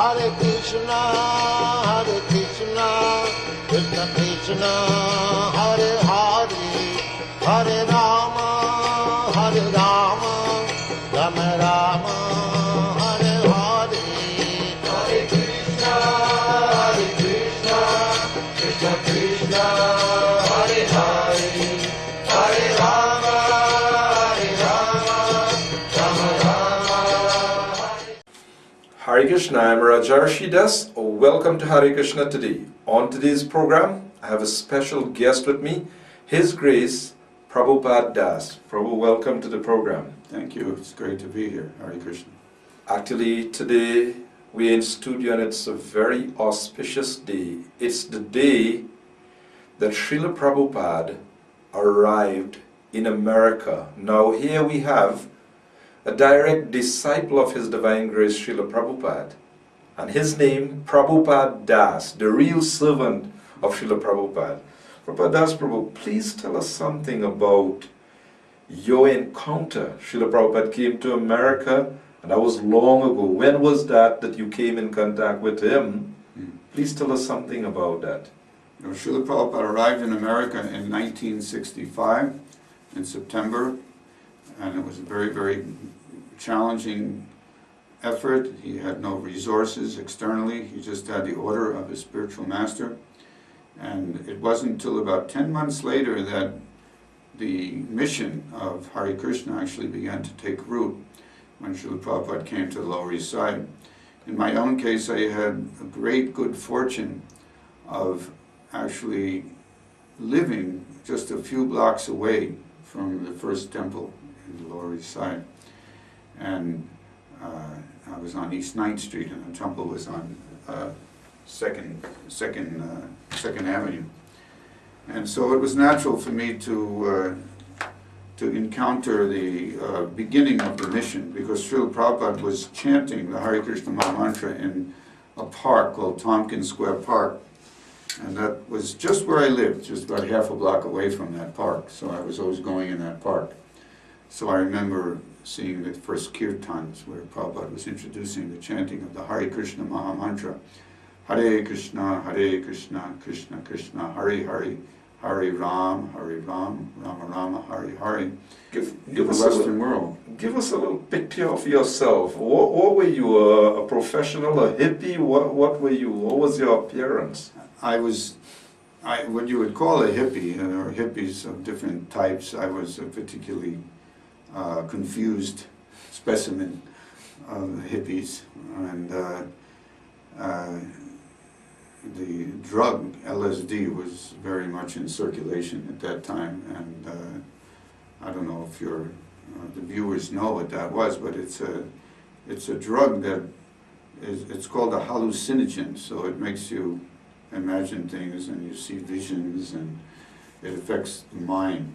Krishna Krishna, Hare Hare, Hare Rama, Hare Rama, Rama Rama, Hare Hare, Hare Krishna, Krishna Krishna, Hare Hare, Hare Rama, Rama Rama. Hare Krishna, I'm Rajarsi Dasa. Welcome to Hare Krishna today. On today's program, I have a special guest with me, His Grace, Prabhupada Dasa. Prabhu, welcome to the program. Thank you. It's great to be here. Hare Krishna. Actually, today we're in studio and it's a very auspicious day. It's the day that Srila Prabhupada arrived in America. Now here we have a direct disciple of His Divine Grace, Srila Prabhupada, and his name, Prabhupada Dasa, the real servant of Srila Prabhupada. Prabhupada Dasa, Prabhu, please tell us something about your encounter. Srila Prabhupada came to America, and that was long ago. When was that you came in contact with him? Please tell us something about that. Srila Prabhupada arrived in America in 1965, in September, and it was a very, very challenging effort. He had no resources externally. He just had the order of his spiritual master. And it wasn't until about 10 months later that the mission of Hare Krishna actually began to take root, when Srila Prabhupada came to the Lower East Side. In my own case, I had a great good fortune of actually living just a few blocks away from the first temple in the Lower East Side. And I was on East 9th Street, and the temple was on Second Avenue. And so it was natural for me to encounter the beginning of the mission, because Srila Prabhupada was chanting the Hare Krishna Maha Mantra in a park called Tompkins Square Park. And that was just where I lived, just about half a block away from that park. So I was always going in that park. So I remember seeing the first kirtans where Prabhupada was introducing the chanting of the Hare Krishna Maha Mantra. Hare Krishna, Krishna Krishna, Hare Hare, Hare Ram, Rama Rama, Hare Hare. Give the us Western world. Give us a little picture of yourself. What were you, a professional, a hippie? What were you? What was your appearance? I was what you would call a hippie. There are hippies of different types. I was a particularly confused specimen of hippies, and the drug LSD was very much in circulation at that time, and I don't know if the viewers know what that was, but it's a drug that it's called a hallucinogen, so it makes you imagine things and you see visions, and it affects the mind.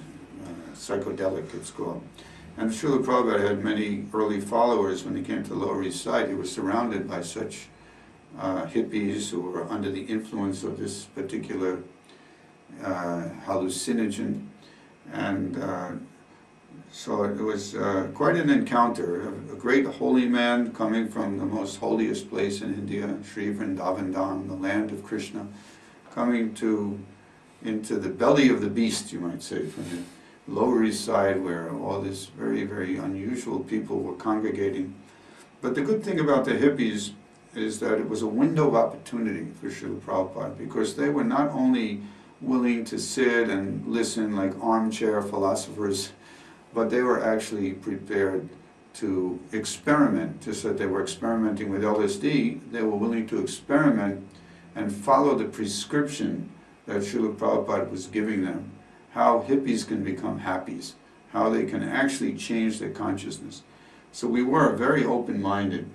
Psychedelic, it's called. And Srila Prabhupada had many early followers. When he came to the Lower East Side, he was surrounded by such hippies who were under the influence of this particular hallucinogen. And so it was quite an encounter. A great holy man coming from the most holiest place in India, Sri Vrindavan Dham, the land of Krishna, coming into the belly of the beast, you might say, from the Lower East Side, where all these very, very unusual people were congregating. But the good thing about the hippies is that it was a window of opportunity for Srila Prabhupada, because they were not only willing to sit and listen like armchair philosophers, but they were actually prepared to experiment. Just like they were experimenting with LSD, they were willing to experiment and follow the prescription that Srila Prabhupada was giving them, how hippies can become happies, how they can actually change their consciousness. So we were very open-minded,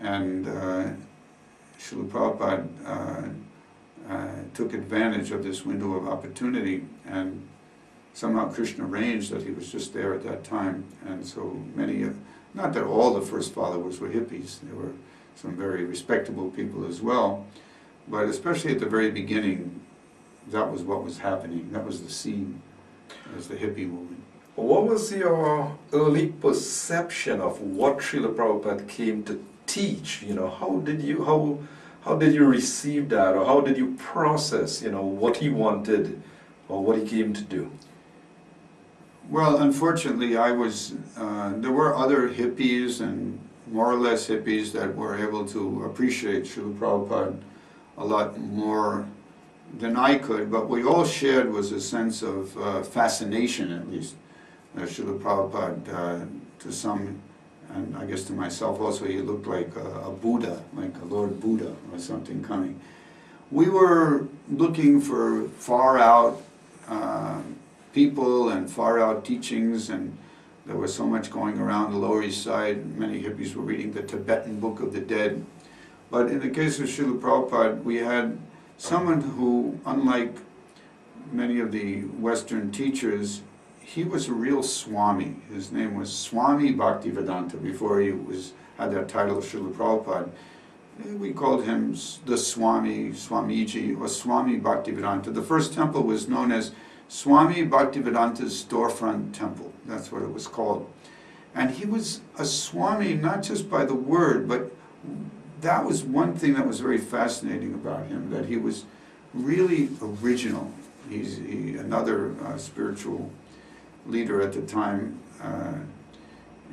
and Srila Prabhupada took advantage of this window of opportunity, and somehow Krishna arranged that he was just there at that time. And so many, not that all the first followers were hippies, there were some very respectable people as well, but especially at the very beginning, that was what was happening. That was the scene, as the hippie movement. What was your early perception of what Srila Prabhupada came to teach? How did you receive that, or how did you process, what he wanted or what he came to do? Well, unfortunately, there were other hippies and more or less hippies that were able to appreciate Srila Prabhupada a lot more than I could, but we all shared was a sense of fascination, at least. Srila Prabhupada, to some, and I guess to myself also, he looked like a Buddha, like a Lord Buddha or something coming. We were looking for far out people and far out teachings, and there was so much going around the Lower East Side. Many hippies were reading the Tibetan Book of the Dead. But in the case of Srila Prabhupada, we had someone who, unlike many of the Western teachers, he was a real Swami. His name was Swami Bhaktivedanta before he had that title of Srila Prabhupada. We called him the Swami, Swamiji, or Swami Bhaktivedanta. The first temple was known as Swami Bhaktivedanta's Storefront Temple. That's what it was called. And he was a Swami not just by the word, but that was one thing that was very fascinating about him, that he was really original. He's another spiritual leader at the time.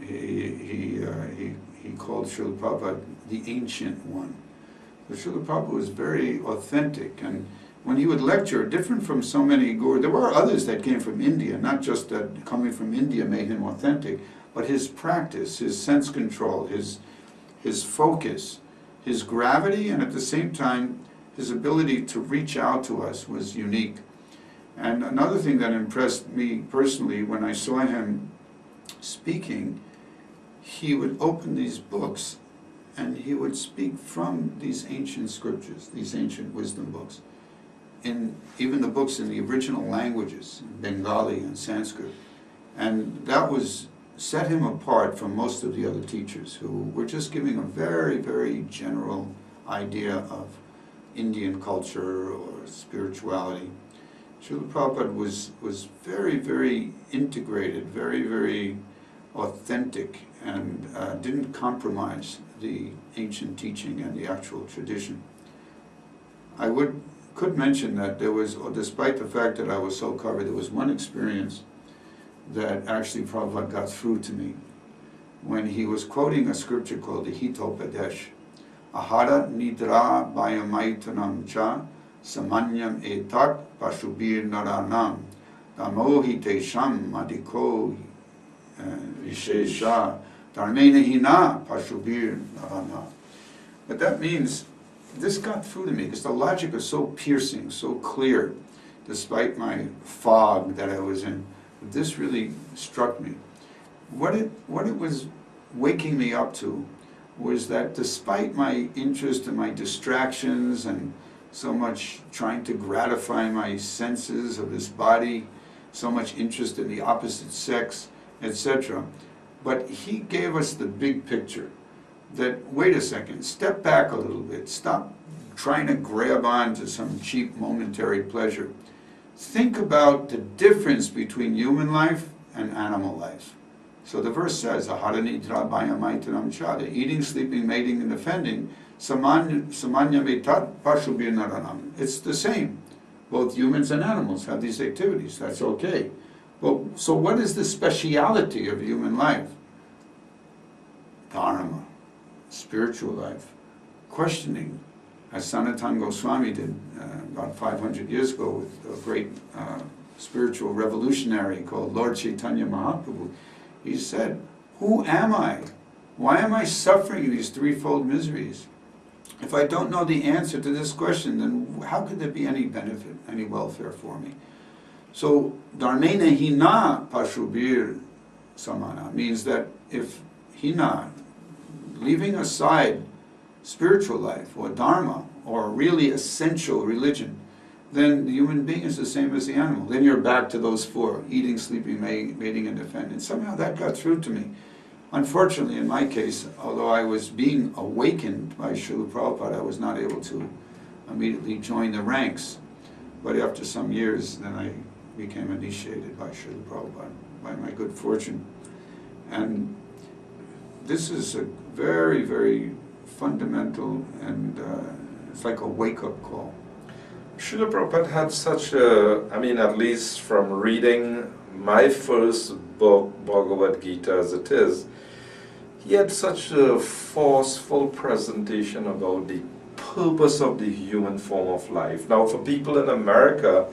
He called Srila Prabhupada the Ancient One. But Srila Prabhupada was very authentic, and when he would lecture, different from so many gurus, there were others that came from India, not just that coming from India made him authentic, but his practice, his sense control, his focus, his gravity, and at the same time, his ability to reach out to us was unique. And another thing that impressed me personally, when I saw him speaking, he would open these books and he would speak from these ancient scriptures, these ancient wisdom books, in even the books in the original languages, Bengali and Sanskrit. And that set him apart from most of the other teachers who were just giving a very, very general idea of Indian culture or spirituality. Srila Prabhupada was very, very integrated, very, very authentic, and didn't compromise the ancient teaching and the actual tradition. I could mention that there was, despite the fact that I was so covered, there was one experience that actually Prabhupada got through to me when he was quoting a scripture called the Hitopadesh. Ahara nidra bayamaitanam cha samanyam etat pashubir naranam damohite sham madiko vishesha dharmena hina pashubir narana. But that means, this got through to me because the logic was so piercing, so clear, despite my fog that I was in. This really struck me. What it was waking me up to was that despite my interest and my distractions and so much trying to gratify my senses of this body, so much interest in the opposite sex, etc., but he gave us the big picture. That, wait a second, step back a little bit, stop trying to grab on to some cheap momentary pleasure. Think about the difference between human life and animal life. So the verse says, the eating, sleeping, mating, and defending, it's the same. Both humans and animals have these activities, that's okay. Well, so what is the speciality of human life? Dharma, spiritual life, questioning, as Sanatana Goswami did about 500 years ago with a great spiritual revolutionary called Lord Chaitanya Mahaprabhu. He said, who am I? Why am I suffering these threefold miseries? If I don't know the answer to this question, then how could there be any benefit, any welfare for me? So, dharmena hina pashubir samana means that if hina, leaving aside spiritual life or dharma or really essential religion, then the human being is the same as the animal. Then you're back to those four: eating, sleeping, mating, and defending. Somehow that got through to me. Unfortunately, in my case, although I was being awakened by Srila Prabhupada, I was not able to immediately join the ranks. But after some years, then I became initiated by Srila Prabhupada, by my good fortune. And this is a very, very fundamental, and it's like a wake-up call. Srila Prabhupada had such a, I mean, at least from reading my first book, Bhagavad Gita as it is, he had such a forceful presentation about the purpose of the human form of life. Now, for people in America,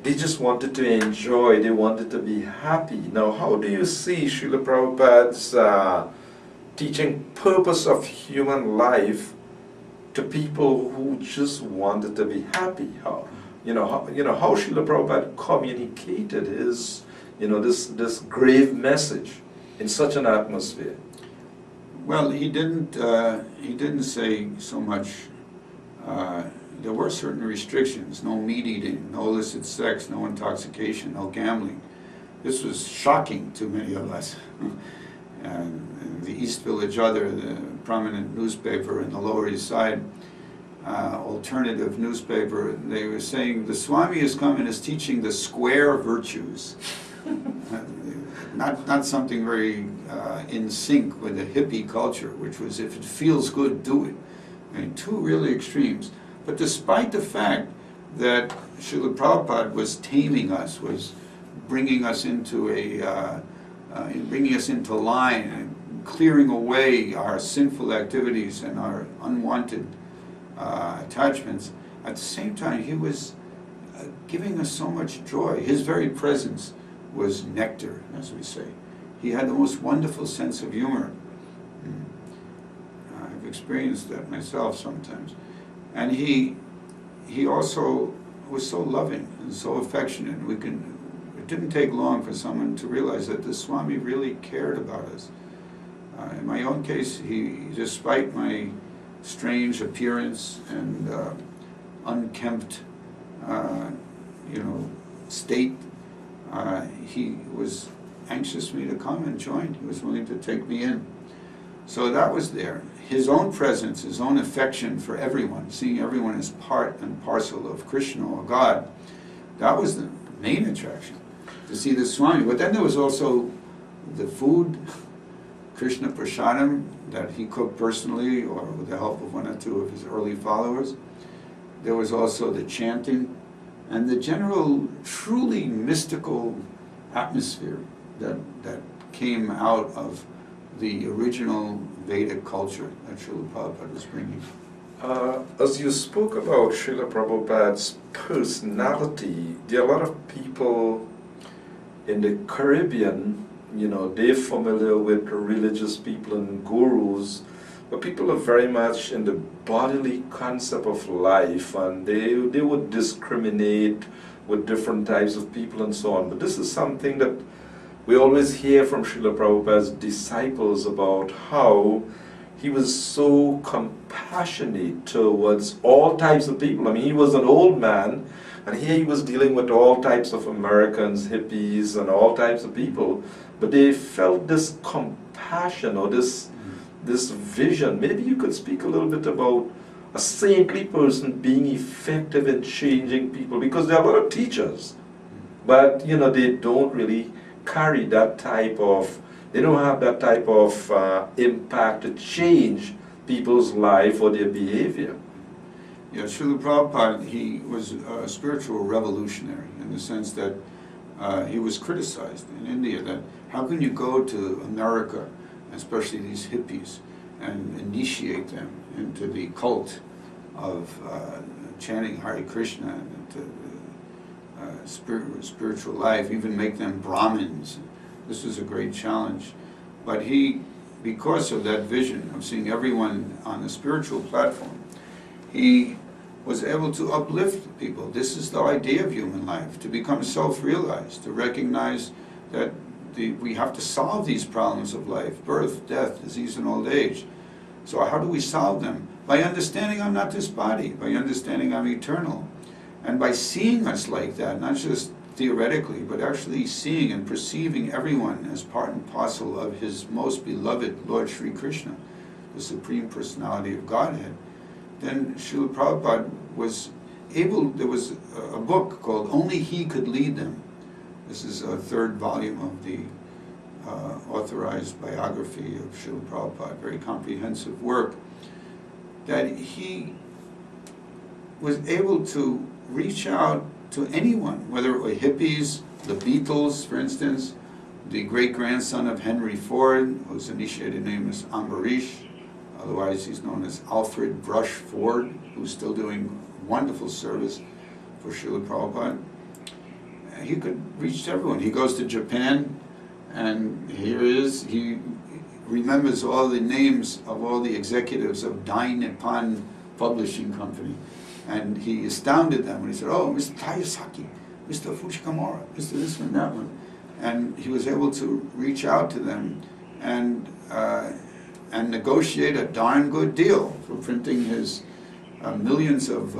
they just wanted to enjoy, they wanted to be happy. Now, how do you see Srila Prabhupada's teaching purpose of human life to people who just wanted to be happy? How Srila Prabhupada communicated his, this grave message in such an atmosphere? Well, he didn't say so much. There were certain restrictions: no meat eating, no illicit sex, no intoxication, no gambling. This was shocking to many of us. The East Village Other, the prominent newspaper in the Lower East Side, alternative newspaper, they were saying the Swami has come and is teaching the square virtues. Not something very in sync with the hippie culture, which was if it feels good, do it. I mean, two really extremes. But despite the fact that Srila Prabhupada was taming us, was bringing us into line and clearing away our sinful activities and our unwanted attachments, at the same time he was giving us so much joy. His very presence was nectar, as we say. He had the most wonderful sense of humor. I've experienced that myself sometimes. And he also was so loving and so affectionate. It didn't take long for someone to realize that the Swami really cared about us. In my own case, despite my strange appearance and unkempt, state, he was anxious for me to come and join. He was willing to take me in. So that was there. His own presence, his own affection for everyone, seeing everyone as part and parcel of Krishna or God, that was the main attraction, to see the Swami. But then there was also the food, Krishna Prasadam, that he cooked personally or with the help of one or two of his early followers. There was also the chanting and the general, truly mystical atmosphere that came out of the original Vedic culture that Srila Prabhupada was bringing. As you spoke about Srila Prabhupada's personality, there are a lot of people in the Caribbean, they're familiar with religious people and gurus, but people are very much in the bodily concept of life, and they would discriminate with different types of people and so on. But this is something that we always hear from Srila Prabhupada's disciples about how he was so compassionate towards all types of people. I mean, he was an old man, and here he was dealing with all types of Americans, hippies, and all types of people, but they felt this compassion or this vision. Maybe you could speak a little bit about a saintly person being effective in changing people, because there are a lot of teachers, but they don't really carry that type of, they don't have that type of impact to change people's life or their behavior. Yeah, Srila Prabhupada, he was a spiritual revolutionary in the sense that he was criticized in India that how can you go to America, especially these hippies, and initiate them into the cult of chanting Hare Krishna and spiritual life, even make them Brahmins. This was a great challenge. But he, because of that vision of seeing everyone on the spiritual platform, he was able to uplift people. This is the idea of human life, to become self-realized, to recognize that we have to solve these problems of life: birth, death, disease, and old age. So how do we solve them? By understanding I'm not this body, by understanding I'm eternal, and by seeing us like that, not just theoretically, but actually seeing and perceiving everyone as part and parcel of his most beloved Lord Sri Krishna, the Supreme Personality of Godhead. Then Srila Prabhupada was able, there was a book called Only He Could Lead Them. This is a third volume of the authorized biography of Srila Prabhupada, very comprehensive work. that he was able to reach out to anyone, whether it were hippies, the Beatles, for instance, the great-grandson of Henry Ford, whose initiated name is Ambarish, otherwise he's known as Alfred Brush Ford, who's still doing wonderful service for Srila Prabhupada. He could reach everyone. He goes to Japan, and he remembers all the names of all the executives of Dai Nippon Publishing Company. And he astounded them when he said, oh, Mr. Tayasaki, Mr. Fujikamura, Mr. this one, that one. And he was able to reach out to them and negotiate a darn good deal for printing his millions of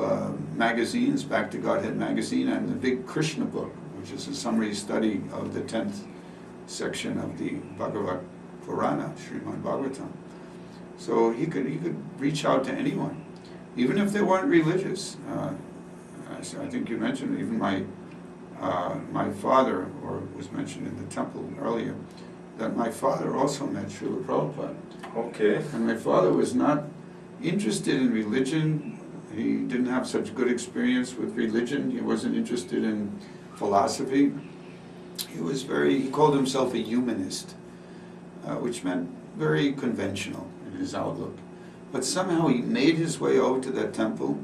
magazines, Back to Godhead magazine, and the big Krishna book, which is a summary study of the 10th section of the Bhagavad Purana, Srimad Bhagavatam. So he could reach out to anyone, even if they weren't religious. I think you mentioned even my father, or was mentioned in the temple earlier, that my father also met Srila Prabhupada. Okay. And my father was not interested in religion. He didn't have such good experience with religion. He wasn't interested in philosophy. He called himself a humanist, which meant very conventional in his outlook. But somehow he made his way over to that temple,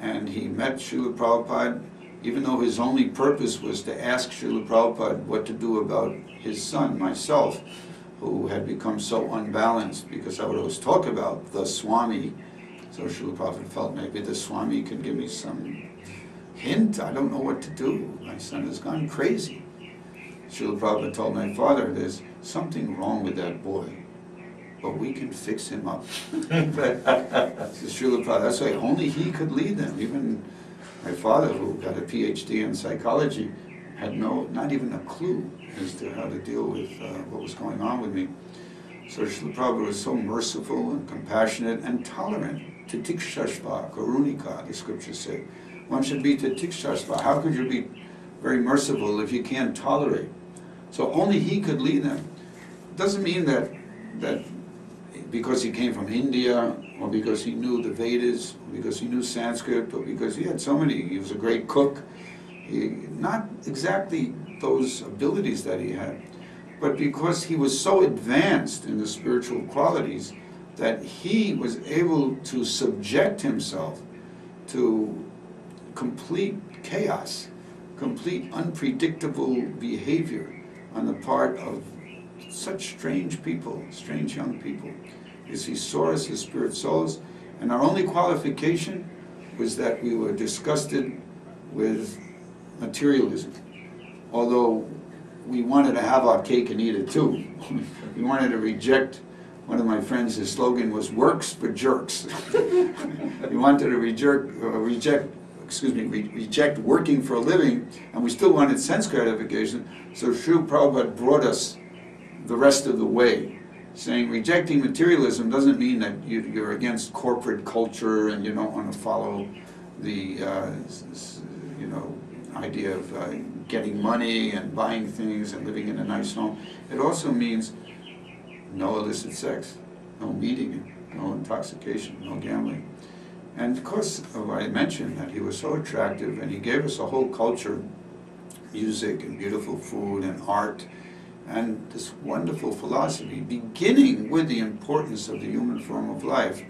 and he met Srila Prabhupada, even though his only purpose was to ask Srila Prabhupada what to do about his son, myself, who had become so unbalanced, because I would always talk about the Swami. So Srila Prabhupada felt maybe the Swami can give me some hint. I don't know what to do. My son has gone crazy. Srila Prabhupada told my father, there's something wrong with that boy, but we can fix him up. So Srila Prabhupada, that's why only he could lead them. Even my father, who got a PhD in psychology, had not even a clue as to how to deal with what was going on with me. So Srila Prabhupada was so merciful and compassionate and tolerant. Titikshashva, karunika, the scriptures say. One should be titikshashva. How could you be very merciful if you can't tolerate? So only he could lead them. It doesn't mean that because he came from India, or because he knew the Vedas, or because he knew Sanskrit, or because he had so many, he was a great cook. Not exactly those abilities that he had, but because he was so advanced in the spiritual qualities that he was able to subject himself to complete chaos, complete unpredictable behavior on the part of such strange people, strange young people. Because he saw us as spirit souls, and our only qualification was that we were disgusted with materialism. Although we wanted to have our cake and eat it too. We wanted to reject, one of my friends, his slogan was works for jerks. We wanted to reject working for a living, and we still wanted sense gratification. So Srila Prabhupada brought us the rest of the way, saying rejecting materialism doesn't mean that you're against corporate culture and you don't want to follow the idea of getting money and buying things and living in a nice home. It also means no illicit sex, no meeting, no intoxication, no gambling. And of course, I mentioned that he was so attractive, and he gave us a whole culture, music and beautiful food and art, and this wonderful philosophy, beginning with the importance of the human form of life.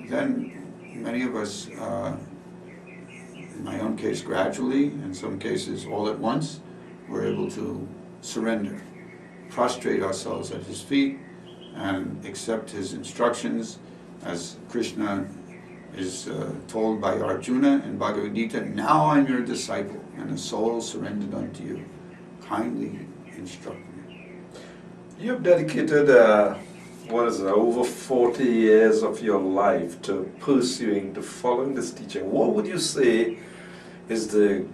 Then many of us, in my own case gradually, in some cases all at once, were able to surrender, prostrate ourselves at his feet, and accept his instructions, as Krishna is told by Arjuna in Bhagavad Gita, now I'm your disciple, and the soul surrendered unto you. Kindly instruct me. You've dedicated, over 40 years of your life to pursuing, to following this teaching. What would you say is the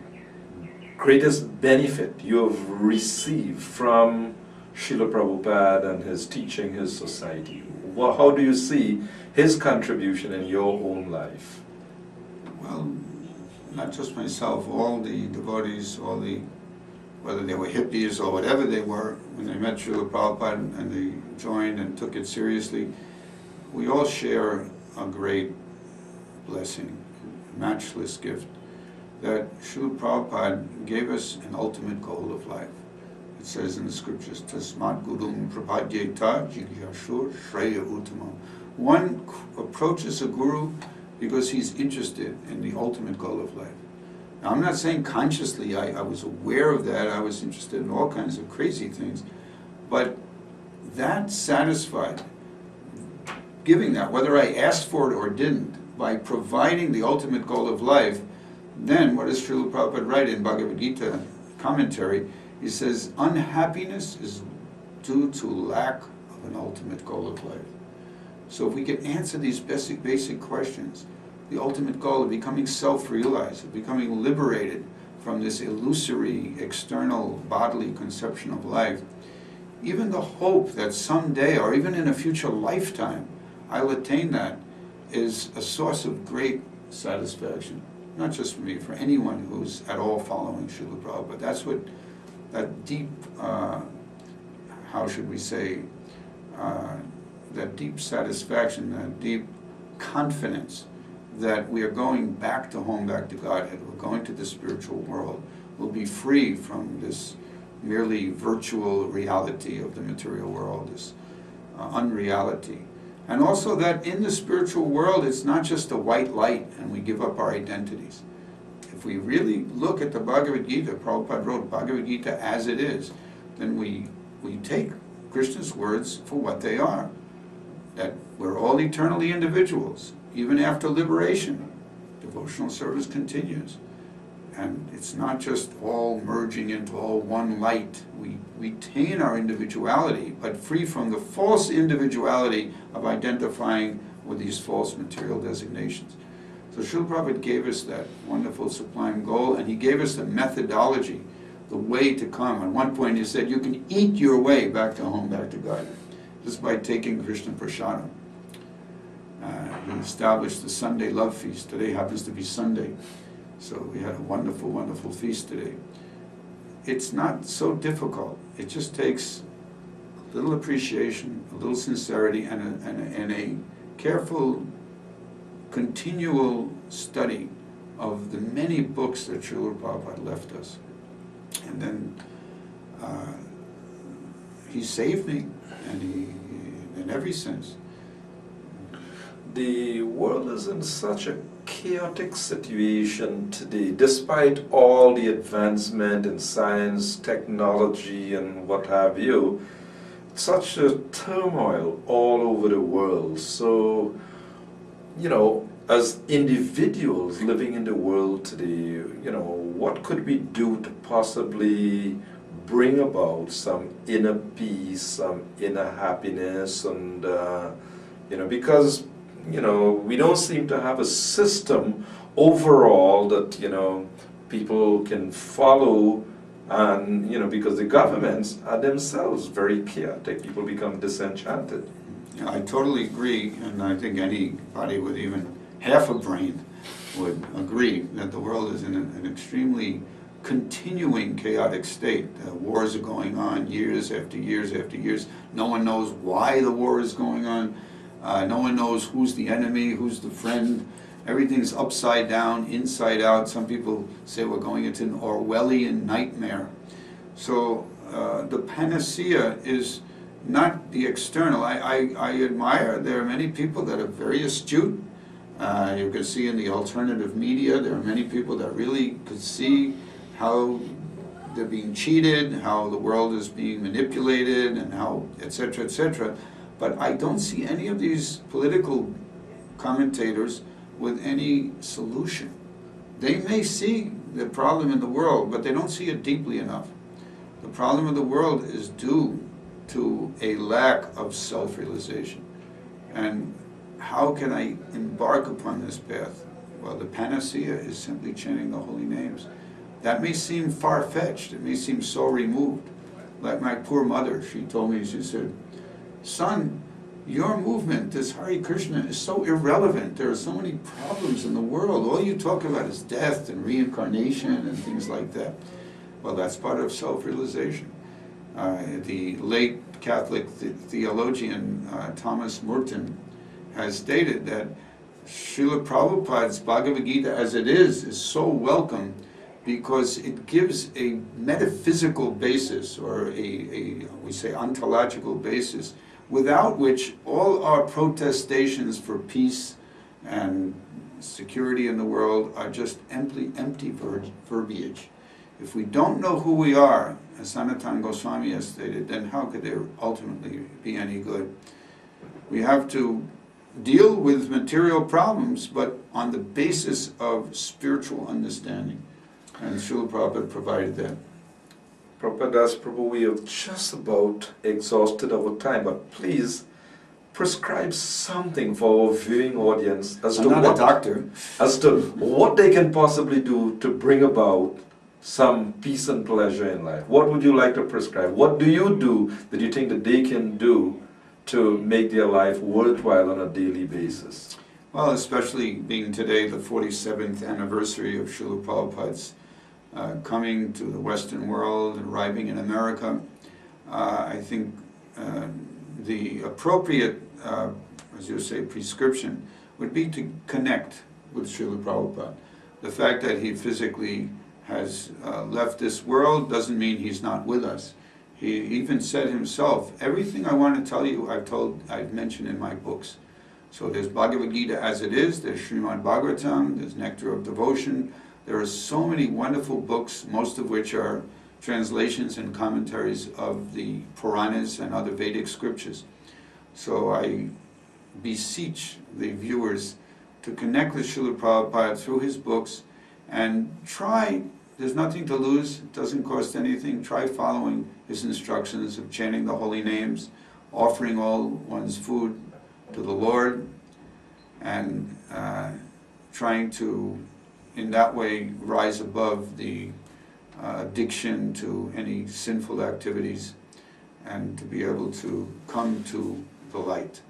greatest benefit you have received from Srila Prabhupada and his teaching, his society? How do you see his contribution in your own life? Well, not just myself, all the devotees, whether they were hippies or whatever they were, when they met Srila Prabhupada and they joined and took it seriously, we all share a great blessing, matchless gift, that Srila Prabhupada gave us an ultimate goal of life. It says in the scriptures, Tasmat Gurum Prapadyeta Jigyashur Shreya Uttamam. One approaches a guru because he's interested in the ultimate goal of life. Now, I'm not saying consciously I was aware of that, I was interested in all kinds of crazy things, but that satisfied, giving that, whether I asked for it or didn't, by providing the ultimate goal of life, then what does Srila Prabhupada write in Bhagavad Gita commentary? He says, unhappiness is due to lack of an ultimate goal of life. So if we can answer these basic questions, the ultimate goal of becoming self-realized, of becoming liberated from this illusory, external, bodily conception of life, even the hope that someday, or even in a future lifetime, I'll attain that, is a source of great satisfaction. Not just for me, for anyone who's at all following Srila Prabhupada. That's what that deep, how should we say, that deep satisfaction, that deep confidence that we are going back to home, back to Godhead, we're going to the spiritual world, we'll be free from this merely virtual reality of the material world, this unreality. And also that in the spiritual world, it's not just a white light and we give up our identities. If we really look at the Bhagavad Gita, Prabhupada wrote Bhagavad Gita as it is, then we take Krishna's words for what they are. That we're all eternally individuals. Even after liberation, devotional service continues. And it's not just all merging into all one light. We retain our individuality, but free from the false individuality of identifying with these false material designations. So Srila Prabhupada gave us that wonderful sublime goal, and he gave us the methodology, the way to come. At one point he said, you can eat your way back to home, back to God, just by taking Krishna Prasadam. He established the Sunday love feast. Today happens to be Sunday. So we had a wonderful, wonderful feast today. It's not so difficult. It just takes a little appreciation, a little sincerity, and a careful, continual study of the many books that Srila Prabhupada left us. And then he saved me, and he, in every sense. The world is in such a chaotic situation today, despite all the advancement in science, technology, and what have you. Such a turmoil all over the world. So, you know, as individuals living in the world today, you know, what could we do to possibly bring about some inner peace, some inner happiness, and, you know, because, you know, we don't seem to have a system overall that, you know, people can follow, and, you know, because the governments are themselves very chaotic, people become disenchanted. Yeah, I totally agree, and I think anybody with even half a brain would agree that the world is in an extremely continuing chaotic state. Wars are going on years after years after years. No one knows why the war is going on. No one knows who's the enemy, who's the friend. Everything's upside down, inside out. Some people say we're going into an Orwellian nightmare. So the panacea is not the external. I admire, there are many people that are very astute. You can see in the alternative media, there are many people that really could see how they're being cheated, how the world is being manipulated, and how, etc., etc. But I don't see any of these political commentators with any solution. They may see the problem in the world, but they don't see it deeply enough. The problem of the world is due to a lack of self-realization. And how can I embark upon this path? Well, the panacea is simply chanting the holy names. That may seem far-fetched, it may seem so removed. Like my poor mother, she told me, she said, son, your movement, this Hare Krishna, is so irrelevant. There are so many problems in the world. All you talk about is death and reincarnation and things like that. Well, that's part of self-realization. The late Catholic theologian Thomas Merton, has stated that Srila Prabhupada's Bhagavad Gita as it is so welcome because it gives a metaphysical basis, or we say ontological basis, without which all our protestations for peace and security in the world are just empty verbiage. If we don't know who we are, as Sanatana Goswami has stated, then how could there ultimately be any good? We have to deal with material problems, but on the basis of spiritual understanding. And Srila Prabhupada provided that. Prabhupada, Prabhu, we have just about exhausted our time, but please prescribe something for our viewing audience as I'm to not what, a doctor. as to what they can possibly do to bring about some peace and pleasure in life. What would you like to prescribe? What do you do that you think that they can do to make their life worthwhile on a daily basis? Well, especially being today the 47th anniversary of Srila Prabhupada's coming to the Western world, arriving in America, I think the appropriate, as you say, prescription would be to connect with Srila Prabhupada. The fact that he physically has left this world doesn't mean he's not with us. He even said himself, everything I want to tell you, I've mentioned in my books. So there's Bhagavad Gita as it is, there's Srimad Bhagavatam, there's Nectar of Devotion. There are so many wonderful books, most of which are translations and commentaries of the Puranas and other Vedic scriptures. So I beseech the viewers to connect with Srila Prabhupada through his books and try, there's nothing to lose, it doesn't cost anything, try following his instructions of chanting the holy names, offering all one's food to the Lord, and trying to, in that way, rise above the addiction to any sinful activities and to be able to come to the light.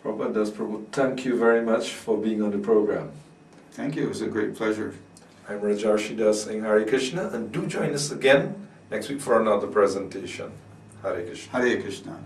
Prabhupada, Prabhu, thank you very much for being on the program. Thank you, it was a great pleasure. I'm Rajarsi saying Hare Krishna, and do join us again next week for another presentation. Hare Krishna. Hare Krishna.